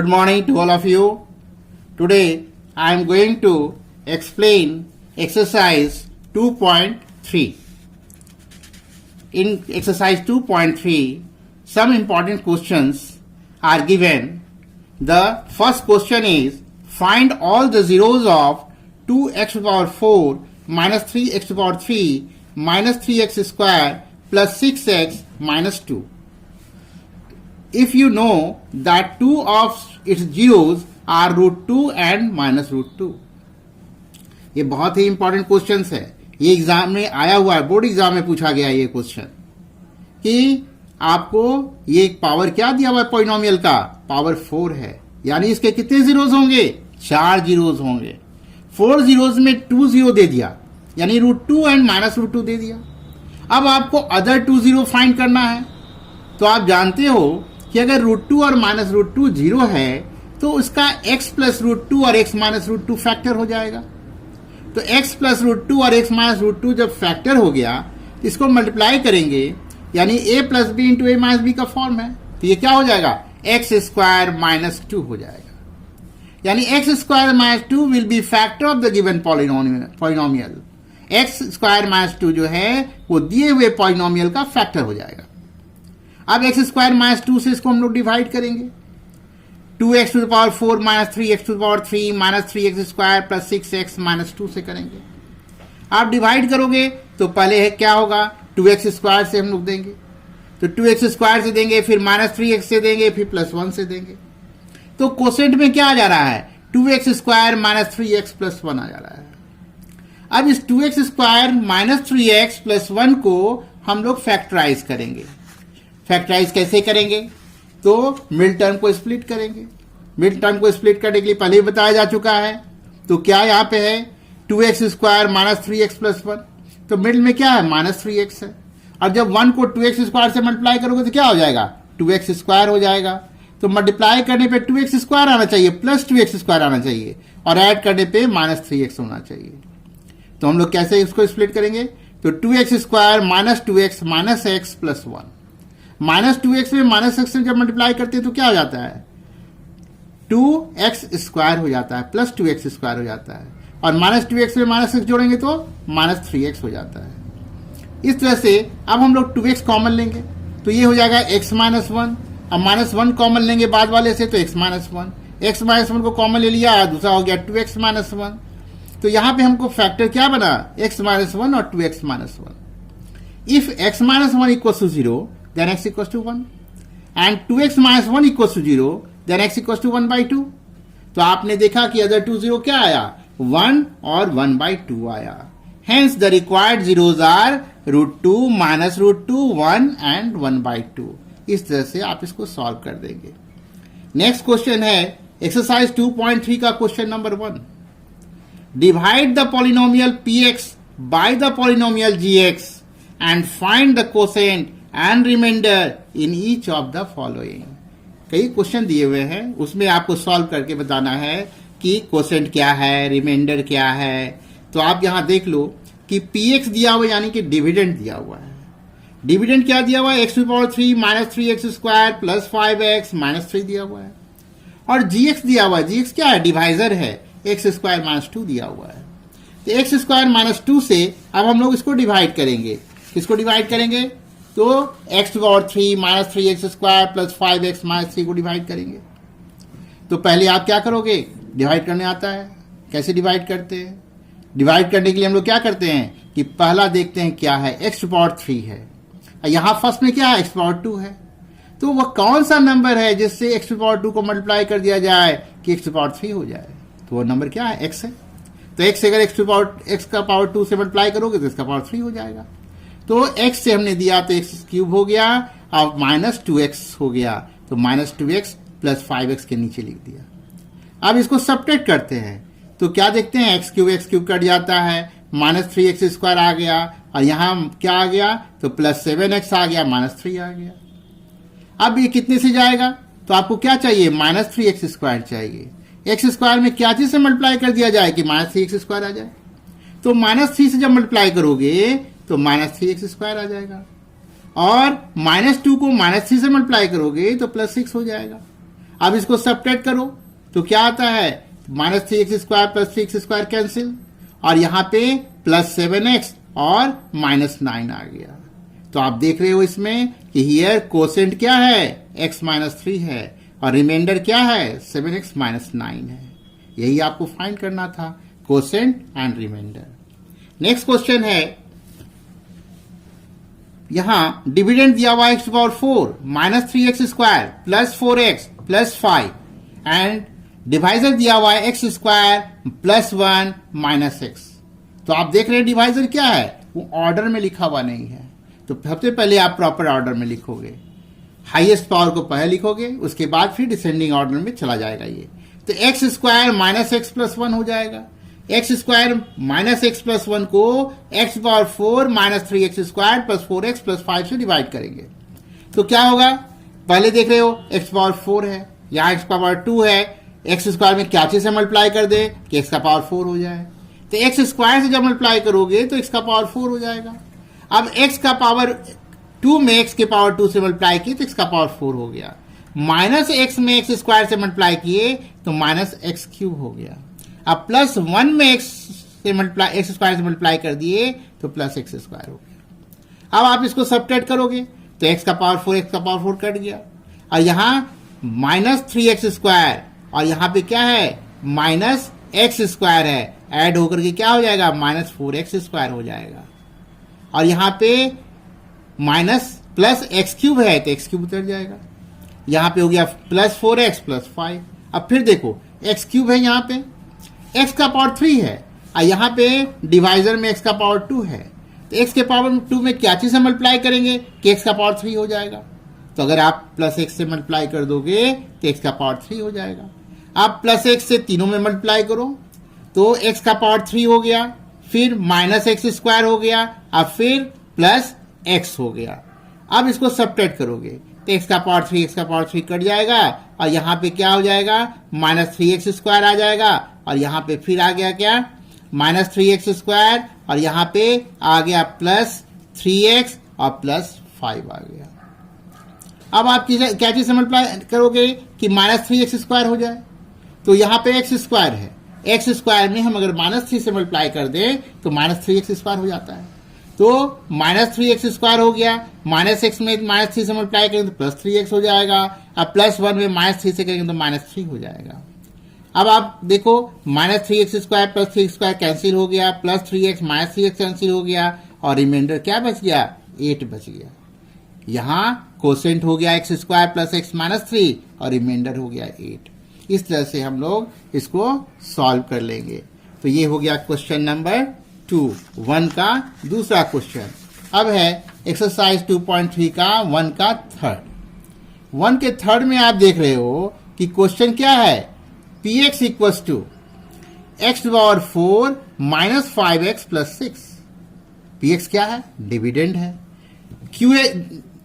Good morning to all of you. Today I am going to explain exercise 2.3. In exercise 2.3, some important questions are given. The first question is, find all the zeros of 2x to the power 4 minus 3x to the power 3 minus 3x square plus 6x minus 2. If you know that two of its zeros are root 2 and minus root 2. ये बहुत ही important question है. ये exam में आया हुआ है, board exam में पूछा गया ये क्वेश्चन कि आपको ये पावर क्या दिया हुआ है पॉलिनोमियल का, पावर 4 है, यानी इसके कितने जीरोज होंगे, 4 जीरोज होंगे. 4 जीरोज में 2 जीरो दे दिया, यानी रूट 2 एंड माइनस रूट 2 दे दिया. अब आपको अदर 2 जीरो फाइंड करना है. तो आप जानते हो कि अगर रूट 2 और माइनस रूट 2 जीरो है तो उसका x प्लस रूट 2 और x माइनस रूट 2 फैक्टर हो जाएगा. तो x प्लस रूट 2 और x माइनस रूट 2 जब फैक्टर हो गया तो इसको मल्टीप्लाई करेंगे, यानी a plus B into A minus B का फॉर्म है. तो ये क्या हो जाएगा, एक्स स्क्वायर माइनस 2 हो जाएगा. यानी x square minus 2 will be factor of the given polynomial. X square minus 2 जो है वो दिए हुए पॉलिनोमियल का फैक्टर हो जाएगा. अब एक्स स्क्वायर माइनस 2 से इसको हम लोग डिवाइड करेंगे. 2x to the power 4 minus 3x to the power 3 minus 3x square plus 6x minus 2 से करेंगे. आप डिवाइड करोगे तो पहले है क्या होगा, 2x स्क्वायर से हम लोग देंगे, तो 2x स्क्वायर से देंगे, फिर माइनस 3x से देंगे, फिर प्लस 1 से देंगे. तो कोसेंट में क्या आ जा रहा है, 2x square minus 3x plus 1 आ जा रहा है. अब इस 2x square minus 3x plus 1 को हम लोग फैक्टराइज करेंगे. फैक्टराइज कैसे करेंगे, तो मिड टर्म को स्प्लिट करेंगे. मिड टर्म को स्प्लिट करने के लिए पहले ही बताया जा चुका है. तो क्या यहां पे है, 2x square minus 3x plus 1, तो मिडिल में क्या है, माइनस 3x है. और जब 1 को 2x स्क्वायर से मल्टीप्लाई करोगे तो क्या हो जाएगा, 2x स्क्वायर हो जाएगा. तो मल्टीप्लाई करने पे 2x स्क्वायर आना चाहिए प्लस 2x स्क्वायर आना चाहिए, और ऐड करने पे माइनस 3x होना चाहिए. तो हम लोग कैसे इसको स्प्लिट करेंगे, तो 2x square minus 2x minus x plus 1. Minus 2x में माइनस x से जब मल्टीप्लाई करते हैं तो क्या हो जाता है, 2x स्क्वायर हो जाता है प्लस 2x स्क्वायर हो जाता है, और माइनस 2x में माइनस x जोड़ेंगे तो माइनस 3x हो जाता है. इस तरह से अब हम लोग 2x कॉमन लेंगे तो ये हो जाएगा x माइनस 1. अब माइनस 1 कॉमन लेंगे बाद वाले से तो x माइनस 1. x माइनस 1 को कॉमन ले लिया, दूसरा हो गया 2x माइनस 1. तो यहां पे हमको फैक्टर क्या बना, x माइनस 1 और 2x minus 1. If x minus 1 equals to 0 then x equals to 1 and 2x minus 1 equals to 0 then x equals to 1 by 2. तो आपने देखा कि अदर 2 0 क्या आया, 1 और 1 by 2 आया. Hence the required zeros are root 2 minus root 2 1 and 1 by 2. इस तरह से आप इसको सॉल्व कर देंगे. नेक्स्ट क्वेश्चन है एक्सरसाइज 2.3 का question number 1. Divide the polynomial px by the polynomial gx and find the quotient and remainder in each of the following. कई क्वेश्चन दिए हुए हैं, उसमें आपको सॉल्व करके बताना है कि क्वोशेंट क्या है, रिमाइंडर क्या है. तो आप यहां देख लो कि px दिया हुआ यानी कि डिविडेंड दिया हुआ है. डिविडेंड क्या दिया हुआ है, x to power 3 minus 3x square plus 5x minus 3 दिया हुआ है. और gx दिया हुआ है, gx क्या है, डिवाइजर है, x स्क्वायर माइनस 2 दिया हुआ है. तो x स्क्वायर माइनस 2 से अब हम लोग इसको डिवाइड करेंगे. किसको डिवाइड करेंगे, तो x to power 3 minus 3x square plus 5x minus 3 को डिवाइड करेंगे. तो पहले आप क्या करोगे, डिवाइड करने आता है, कैसे डिवाइड करते हैं. डिवाइड करने के लिए हम लोग क्या करते हैं कि पहला देखते हैं क्या है, x टू पावर 3 है, यहां फर्स्ट में क्या है, x पावर 2 है. तो वह कौन सा नंबर है जिससे x टू पावर 2 को मल्टीप्लाई कर दिया जाए कि x टू पावर 3 हो जाए. तो वह नंबर क्या है, x है. तो x अगर x का पावर 2 से मल्टीप्लाई करोगे तो इसका पावर 3 हो जाएगा. तो x से हमने दिया तो x क्यूब हो गया, अब माइनस 2x हो गया, तो माइनस 2x प्लस 5x के नीचे लिख दिया. अब इसको सब्ट्रैक्ट करते हैं तो क्या देखते हैं, x क्यूब कट जाता है, माइनस 3x स्क्वायर आ गया, और यहां क्या आ गया, तो प्लस 7x आ गया, माइनस 3 आ गया. अब ये कितने से जाएगा, तो आपको क्या चाहिए, माइनस 3x स्क्वायर चाहिए. x स्क्वायर में क्या चीज से मल्टीप्लाई कर दिया जाए कि माइनस 3x स्क्वायर आ जाए. तो माइनस 3 से जब मल्टीप्लाई करोगे तो माइनस 3x स्क्वायर आ जाएगा, और माइनस 2 को माइनस 3 से मल्टीप्लाई करोगे तो प्लस 6 हो जाएगा. अब इसको सब्ट्रैक्ट करो तो क्या आता है, minus 3x square plus 3x square cancel, और यहां पे प्लस 7x और माइनस 9 आ गया। तो आप देख रहे हो इसमें कि हियर कोसेंट क्या है, x माइनस 3 है और रिमाइंडर क्या है, 7x माइनस 9 है। यही आपको फाइंड करना था, quotient and remainder. Next question है, यहां डिविडेंड दिया हुआ x power 4 minus 3x square plus 4x plus 5 and divisor दिया हुआ है x square plus 1 minus x। तो आप देख रहे हैं डिवाइजर क्या है, वो ऑर्डर में लिखा हुआ नहीं है। तो सबसे पहले आप प्रॉपर ऑर्डर में लिखोगे, हाईएस्ट पावर को पहले लिखोगे, उसके बाद फिर डिसेंडिंग ऑर्डर में चला जाएगा ये। तो x square minus x plus 1 हो जाएगा। X square minus x plus 1 को x power 4 minus 3x square plus 4x plus 5 से डिवाइड करेंगे तो क्या होगा, पहले देख रहे हो एक्स पावर 4 है, यहां एक्स पावर 2 है, एक्स स्क्वायर में क्या चीज से मल्टीप्लाई कर दे कि एक्स का पावर 4 हो जाए। तो एक्स स्क्वायर से जब मल्टीप्लाई करोगे तो एक्स का पावर 4 हो जाएगा। अब एक्स का पावर 2 में एक्स के पावर 2 से मल्टीप्लाई किए तो एक्स का पावर 4 हो गया। माइनस एक्स में एक्स स्क्वायर से मल्टीप्लाई किए तो माइनस एक्स क्यूब हो गया। अब प्लस 1 में एक्स से मल्टीप्लाई, एक्स स्क्वायर से मल्टीप्लाई कर दिए तो प्लस एक्स स्क्वायर हो गया। अब आप इसको सब्ट्रैक्ट करोगे तो एक्स का पावर 4 एक्स का पावर 4 कट गया, और यहां माइनस 3x स्क्वायर और यहां पे क्या है, माइनस एक्स स्क्वायर है, ऐड होकर के क्या हो जाएगा, माइनस 4x स्क्वायर हो जाएगा। और यहां पे माइनस प्लस एक्स क्यूब है तो एक्स क्यूब उतर जाएगा, यहां पे हो गया प्लस 4x प्लस 5। अब फिर देखो एक्स क्यूब है, यहां पे एक्स का पावर 3 है और यहां पे डिवाइजर में एक्स का पावर 2 है, तो एक्स के पावर 2 में क्या चीज से मल्टीप्लाई करेंगे कि एक्स का पावर 3 हो जाएगा। तो अगर आप प्लस एक्स से मल्टीप्लाई कर दोगे तो एक्स का पावर 3 हो जाएगा। आप प्लस एक्स से तीनों में मल्टीप्लाई करो तो एक्स का पावर 3 हो गया, फिर माइनस एक्स स्क्वायर हो गया, अब फिर प्लस एक्स हो गया। अब इसको सब्ट्रैक्ट करोगे तो एक्स का पावर 3 एक्स का पावर 3 कट जाएगा, और यहां पे क्या हो जाएगा, माइनस 3x स्क्वायर आ जाएगा, और यहां पे फिर आ गया क्या, माइनस 3x स्क्वायर, और यहां पे आ गया प्लस 3x और प्लस 5 आ गया। अब आप क्या चीज से मल्टीप्लाई करोगे कि माइनस 3x स्क्वायर हो जाए, तो यहां पे एक्स स्क्वायर है, एक्स स्क्वायर में हम अगर माइनस 3 से मल्टीप्लाई कर दें तो माइनस 3x स्क्वायर हो जाता है। तो माइनस 3x स्क्वायर हो गया, माइनस एक्स में माइनस 3 से मल्टीप्लाई करेंगे तो प्लस 3x हो जाएगा, अब प्लस 1 में माइनस 3 से करेंगे तो माइनस 3 हो जाएगा। अब आप देखो minus 3x square plus 3x square cancel हो गया, plus 3x minus 3x cancel हो गया, और रिमाइंडर क्या बच गया, 8 बच गया। यहां कोसेंट हो गया x square plus x minus 3 और रिमाइंडर हो गया 8। इस तरह से हम लोग इसको सॉल्व कर लेंगे। तो ये हो गया क्वेश्चन नंबर 1 का दूसरा क्वेश्चन। अब है एक्सरसाइज 2.3 का 1 का थर्ड। 1 के थर्ड में आप देख रहे हो कि क्वेश्चन क्या है, px equals to X power 4 minus 5x plus 6। px क्या है, डिविडेंड है। q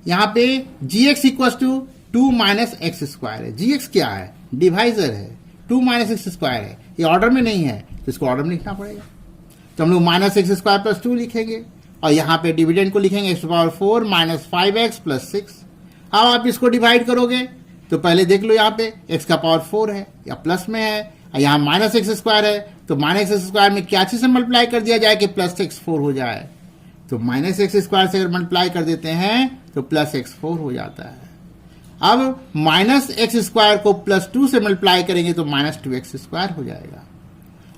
यहां पे gx equals to 2 minus X square है। gx क्या है, डिवाइजर है, 2 माइनस एक्स स्क्वायर है, ये ऑर्डर में नहीं है तो इसको ऑर्डर में लिखना पड़ेगा। तो हम लोग माइनस एक्स स्क्वायर प्लस 2 लिखेंगे, और यहां पे डिविडेंड को लिखेंगे x power 4 minus 5x plus 6। अब आप इसको डिवाइड करोगे तो पहले देख लो यहां पे एक्स का पावर 4 है या प्लस में है, और यहां माइनस एक्स स्क्वायर है, तो माइनस एक्स स्क्वायर में क्या चीज से मल्टीप्लाई कर दिया जाए कि प्लस एक्स 4 हो जाए। तो माइनस एक्स स्क्वायर से अगर मल्टीप्लाई कर देते हैं तो प्लस एक्स 4 हो जाता है। अब माइनस एक्स स्क्वायर को प्लस 2 से मल्टीप्लाई करेंगे तो माइनस 2x स्क्वायर हो जाएगा।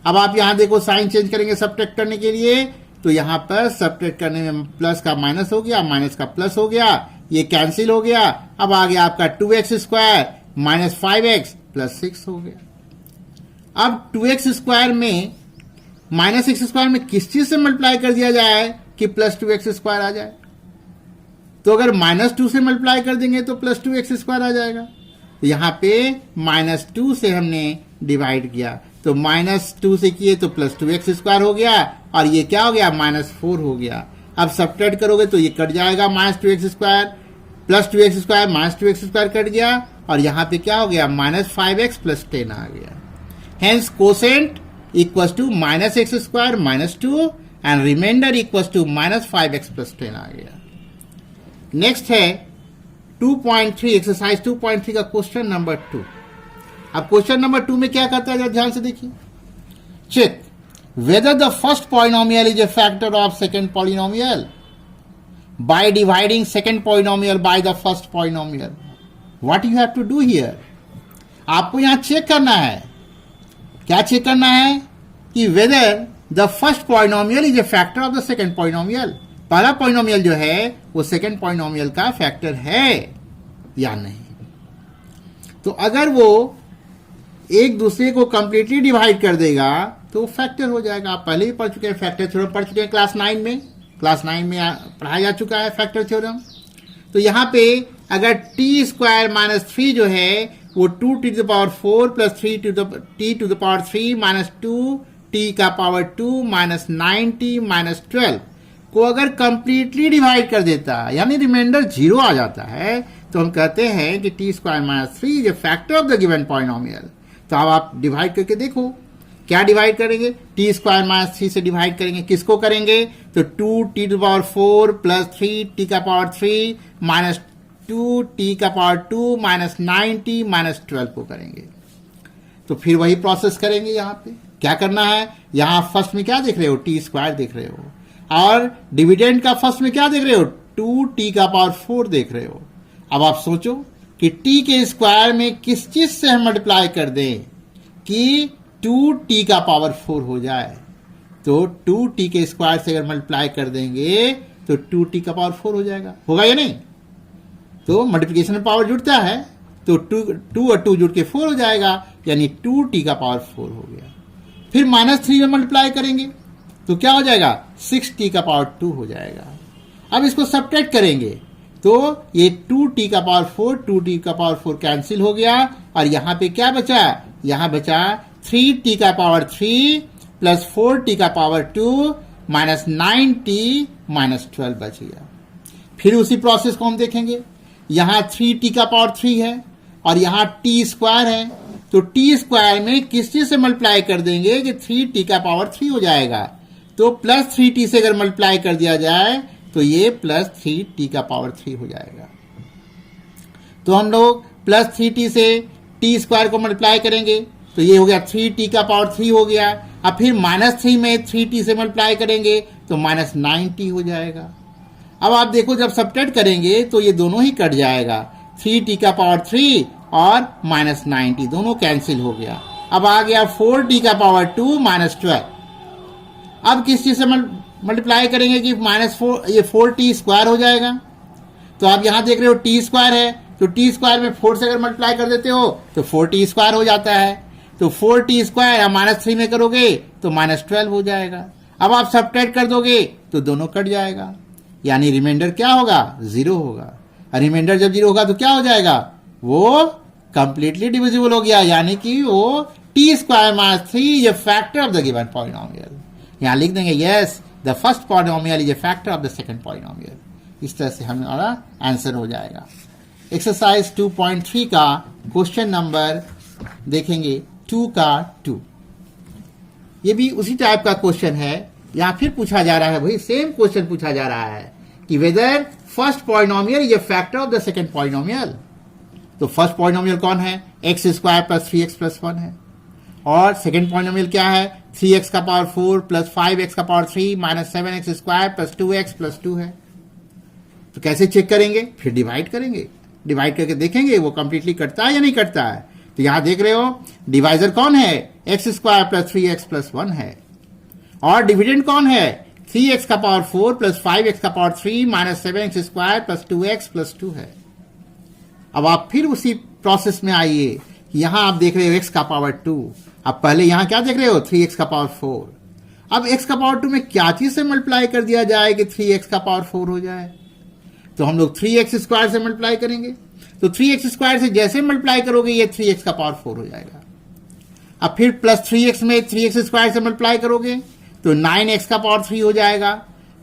अब आप यहां देखो साइन चेंज करेंगे सब्ट्रैक्ट करने के लिए, तो यहां पर सब्ट्रैक्ट करने में प्लस का माइनस हो गया, माइनस का प्लस हो गया, ये कैंसिल हो गया। अब आ गया आपका 2x square minus 5x plus 6 हो गया। अब 2x स्क्वायर में माइनस एक्स स्क्वायर में किस चीज से मल्टीप्लाई कर दिया जाए कि प्लस 2x स्क्वायर आ जाए। तो अगर माइनस 2 से मल्टीप्लाई कर देंगे तो प्लस 2x स्क्वायर आ जाएगा। तो यहां पे माइनस 2 से हमने डिवाइड किया, तो माइनस 2 से किए तो प्लस 2x स्क्वायर हो गया, और ये क्या हो गया, माइनस 4 हो गया। अब सब्ट्रैक्ट करोगे तो ये कट जाएगा, minus 2x square plus 2x square minus 2x square cut गया, और यहां पे क्या हो गया, माइनस 5x प्लस 10 आ गया। Hence quotient equals to minus X square minus 2 and remainder equals to minus 5x plus 10 आ गया। नेक्स्ट है 2.3 एक्सरसाइज 2.3 का क्वेश्चन नंबर 2। अब क्वेश्चन नंबर 2 में क्या कहता है, जरा ध्यान से देखिए। Check whether the first polynomial is a factor of second polynomial by dividing second polynomial by the first polynomial. What you have to do here? आपको यहां चेक करना है, क्या चेक करना है कि whether the first polynomial is a factor of the second polynomial. पहला polynomial जो है वो second polynomial का factor है या नहीं। तो अगर वो एक दूसरे को कंप्लीटली डिवाइड कर देगा तो फैक्टर हो जाएगा। आप पहले ही पढ़ चुके हैं, फैक्टर थ्योरम पढ़ चुके हैं क्लास 9 में, पढ़ाया जा चुका है फैक्टर थ्योरम। तो यहाँ पे अगर टी स्क्वायर माइनस 3 जो है वो 2t⁴ plus 3t⁻³ minus 2t का पावर 2 माइनस 9t माइनस 12 को अगर कंप्लीटली डिवाइड कर देता है, यानी रिमाइंडर 0 आ जाता है, तो हम कहते हैं कि T square minus 3 is a factor of the given polynomial. तो अब आप डिवाइड करके देखो, क्या डिवाइड करेंगे, टी स्क्वायर माइनस 3 से डिवाइड करेंगे, किसको करेंगे, तो 2t⁴ प्लस 3t का पावर 3 माइनस 2t का पावर 2 माइनस 9t माइनस 12 को करेंगे। तो फिर वही प्रोसेस करेंगे। यहाँ पे क्या करना है, यहाँ फर्स्ट में क्या देख रहे हो, टी स्क्वायर देख रहे हो, और डिविडेंड का फर्स्ट में क्या देख रहे हो, 2t का पावर 4 देख रहे हो। अब आप सोचो कि t के स्क्वायर में किस चीज से हम मल्टीप्लाई कर दें कि 2t का पावर 4 हो जाए। तो 2t के स्क्वायर से अगर मल्टीप्लाई कर देंगे तो 2t का पावर 4 हो जाएगा, होगा या नहीं। तो मल्टीप्लिकेशन में पावर जुड़ता है, तो 2 और 2 जुड़ के 4 हो जाएगा, यानी 2t का पावर 4 हो गया। फिर -3 में मल्टीप्लाई करेंगे तो क्या हो जाएगा, 6t का पावर 2 हो जाएगा। अब इसको सब्ट्रैक्ट करेंगे तो ये 2t का पावर 4 2t का पावर 4 कैंसिल हो गया, और यहां पे क्या बचा, यहां बचा 3t का पावर 3 प्लस 4t का पावर 2 माइनस 9t माइनस 12 बच गया। फिर उसी प्रोसेस को हम देखेंगे, यहां 3t का पावर 3 है और यहां t स्क्वायर है, तो t स्क्वायर में किस चीज से मल्टीप्लाई कर देंगे कि 3t का पावर 3 हो जाएगा। तो प्लस 3t से अगर मल्टीप्लाई कर दिया जाए तो ये प्लस 3t का पावर 3 हो जाएगा। तो हम लोग प्लस 3t से t स्क्वायर को मल्टीप्लाई करेंगे तो ये हो गया 3t का पावर 3 हो गया। अब फिर -3 में 3t से मल्टीप्लाई करेंगे तो माइनस 9t हो जाएगा। अब आप देखो जब सब्ट्रैक्ट करेंगे तो ये दोनों ही कट जाएगा, 3t का पावर 3 और माइनस 9t दोनों कैंसिल हो गया। अब आ गया 4t का पावर 2 माइनस 12। अब किस चीज से मल्टीप्लाई करेंगे कि -4 ये 4t स्क्वायर हो जाएगा। तो आप यहां देख रहे हो t स्क्वायर है, तो t स्क्वायर में 4 से अगर मल्टीप्लाई कर देते हो तो 4t स्क्वायर हो जाता है। तो 4t स्क्वायर आप -3 में करोगे तो -12 हो जाएगा। अब आप सब्ट्रैक्ट कर दोगे तो दोनों कट जाएगा, यानी रिमाइंडर क्या होगा, 0 होगा। और रिमाइंडर जब 0 होगा तो क्या हो जाएगा, वो कंप्लीटली डिविजिबल हो गया, यानी कि वो t स्क्वायर माइनस 3 ये factor of the given polynomial. यहां लिख देंगे yes the first polynomial is a factor of the second polynomial. इस तरह से हमारा आंसर हो जाएगा। एक्सरसाइज 2.3 का क्वेश्चन नंबर देखेंगे 2 का 2। ये भी उसी टाइप का क्वेश्चन है, यहां फिर पूछा जा रहा है, वही सेम क्वेश्चन पूछा जा रहा है कि whether first polynomial is a factor of the second polynomial. तो फर्स्ट पॉलिनोमियल कौन है, x square plus 3x plus 1 है, और सेकंड पॉलिनोमियल क्या है, 3x का पावर 4 प्लस 5x का power 3 minus 7x square plus 2x plus 2 है। तो कैसे चेक करेंगे, फिर डिवाइड करेंगे, डिवाइड करके देखेंगे वो कंप्लीटली कटता है या नहीं कटता है। तो यहां देख रहे हो डिवाइजर कौन है, x square plus 3x plus 1 है, और डिविडेंड कौन है, 3x का पावर 4 प्लस 5x का power 3 minus 7x square plus 2x plus 2 है। अब आप फिर उसी प्रोसेस में आइए, यहां आप देख रहे हो x का पावर 2, अब पहले यहां क्या देख रहे हो, 3x का पावर 4। अब x का पावर 2 में क्या चीज से मल्टीप्लाई कर दिया जाए कि 3x का पावर 4 हो जाए। तो हम लोग 3x स्क्वायर से मल्टीप्लाई करेंगे, तो 3x स्क्वायर से जैसे मल्टीप्लाई करोगे ये 3x का पावर 4 हो जाएगा। अब फिर प्लस 3x में 3x स्क्वायर से मल्टीप्लाई करोगे तो 9x का पावर 3 हो जाएगा।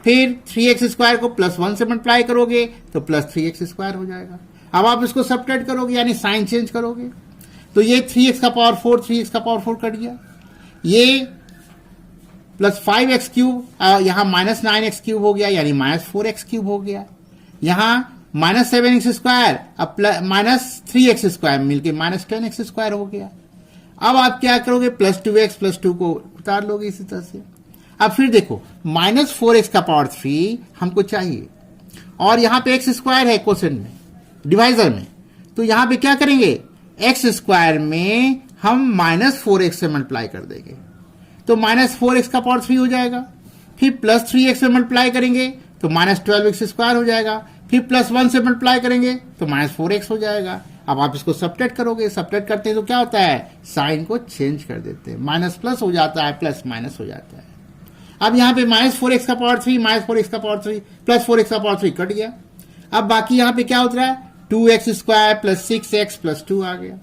फिर 3x स्क्वायर को प्लस 1 से मल्टीप्लाई करोगे तो प्लस 3x स्क्वायर हो जाएगा। अब आप इसको सब्ट्रैक्ट करोगे यानी साइन चेंज करोगे तो ये 3x का पावर 4 3x का पावर 4 कट गया, ये प्लस 5x क्यूब यहां माइनस 9x क्यूब हो गया यानी माइनस 4x क्यूब हो गया। यहां माइनस 7x² अब माइनस 3x² मिलके माइनस 10x² हो गया। अब आप क्या करोगे, प्लस 2x+2 को उतार लोगे इसी तरह से। अब फिर देखो माइनस 4x⁻³ हमको चाहिए और यहां पे x² है क्वोशेंट में, डिवाइजर में, तो यहां पे क्या करेंगे, x² में हम माइनस 4x से मल्टीप्लाई कर देंगे तो माइनस 4x⁻³ हो जाएगा। फिर प्लस 3x से मल्टीप्लाई करेंगे तो माइनस 12x² हो जाएगा। फिर प्लस 1 से मल्टीप्लाई करेंगे तो माइनस 4x हो जाएगा। अब आप इसको सबट्रैक्ट करोगे, सबट्रैक्ट करते हैं तो क्या होता है, साइन को चेंज कर देते हैं, माइनस प्लस हो जाता है, प्लस माइनस हो जाता है। अब यहां पे minus 4x⁻³ minus 4x⁻³ plus 4x⁻³ cut गया। अब बाकी यहां पे क्या होता है, 2x² प्लस 6x प्लस 2 आ गया।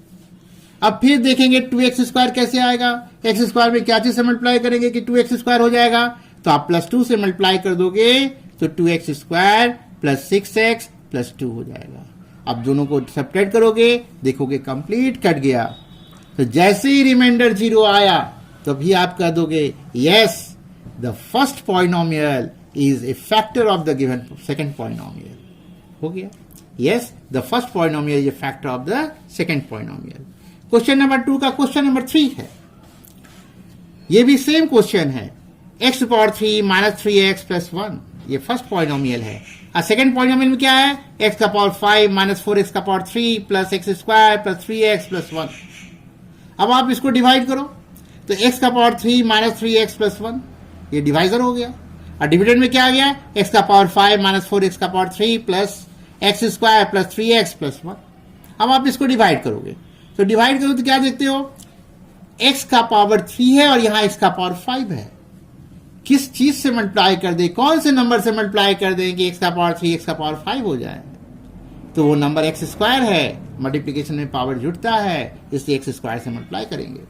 अब फिर देखेंगे 2x² कैसे आएगा, x² में क्या चीज से मल्टीप्लाई करेंगे कि 2x² हो जाएगा, तो आप प्लस 2 से मल्टीप्लाई कर दोगे तो 2x² प्लस 6x प्लस 2 हो जाएगा। अब दोनों को सबट्रैक्ट करोगे, देखोगे कंप्लीट कट गया। तो जैसे ही रिमाइंडर 0 आया तभी आप कह दोगे yes the first polynomial is a factor of the given second polynomial. हो गया, yes the first polynomial is a factor of the second polynomial. Question number 2 का क्वेश्चन नंबर 3 है, ये भी सेम क्वेश्चन है, x⁻³ माइनस 3x प्लस 1 ये first polynomial है। और सेकंड पॉलिनोमियल में क्या है, x⁵ minus 4x⁻³ plus x² plus 3x plus 1। अब आप इसको डिवाइड करो तो x⁻³ माइनस 3x प्लस 1 ये डिवाइजर हो गया, और डिविडेंड में क्या आ गया, x⁵ minus 4x⁻³ plus x² plus 3x plus 1। अब आप इसको डिवाइड करोगे तो डिवाइड करो तो क्या देखते हो, x⁻³ है और यहां x⁻5 है। किस चीज से मल्टीप्लाई कर दे, कौन से नंबर से मल्टीप्लाई कर दें कि x⁻³ x⁻5 हो जाए, तो वो नंबर x² है, मल्टीप्लिकेशन में पावर जुड़ता है इसलिए x² से मल्टीप्लाई करेंगे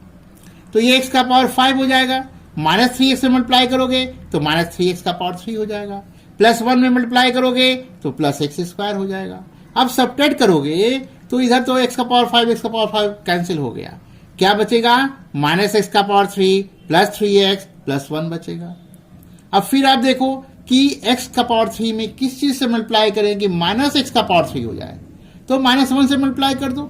तो ये x⁻5 हो जाएगा। माइनस 3x से मल्टीप्लाई करोगे तो माइनस 3x⁻³ हो जाएगा, प्लस 1 में मल्टीप्लाई करोगे तो प्लस x² हो जाएगा। अब सबट्रैक्ट करोगे तो इधर तो x⁻5 कैंसिल हो गया, क्या बचेगा, minus x⁻³ plus 3x plus 1 बचेगा। अब फिर आप देखो कि x⁻³ में किस चीज से मल्टीप्लाई करें कि माइनस x⁻³ हो जाए, तो माइनस 1 से मल्टीप्लाई कर दो,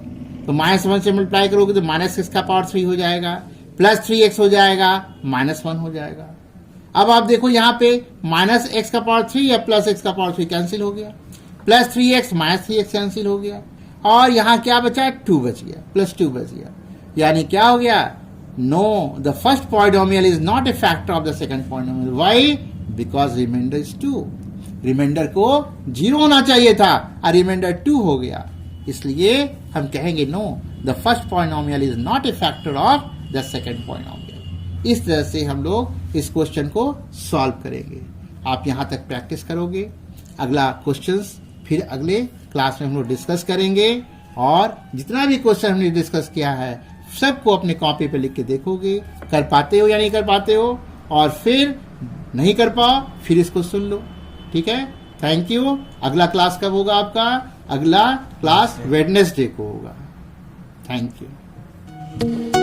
तो माइनस 1 से मल्टीप्लाई करोगे तो माइनस x⁻³ हो जाएगा, प्लस 3x हो जाएगा, माइनस 1 हो जाएगा। अब आप देखो यहां पे माइनस x⁻³ या प्लस x⁻³ कैंसिल हो गया, plus 3x minus 3x cancel हो गया, और यहां क्या बचा, 2 बच गया, प्लस 2 बच गया। यानी क्या हो गया, no the first polynomial is not a factor of the second polynomial. Why, because remainder is 2, remainder को 0 होना चाहिए था और रिमाइंडर 2 हो गया, इसलिए हम कहेंगे no the first polynomial is not a factor of the second polynomial. इस तरह से हम लोग इस क्वेश्चन को सॉल्व करेंगे। आप यहां तक प्रैक्टिस करोगे, अगला क्वेश्चंस फिर अगले क्लास में हम लोग डिस्कस करेंगे, और जितना भी क्वेश्चन हमने डिस्कस किया है सबको अपने कॉपी पे लिख के देखोगे, कर पाते हो या नहीं कर पाते हो, और फिर नहीं कर पाओ फिर इसको सुन लो, ठीक है। Thank you. अगला क्लास कब होगा आपका, अगला क्लास वेडनेसडे को होगा। Thank you.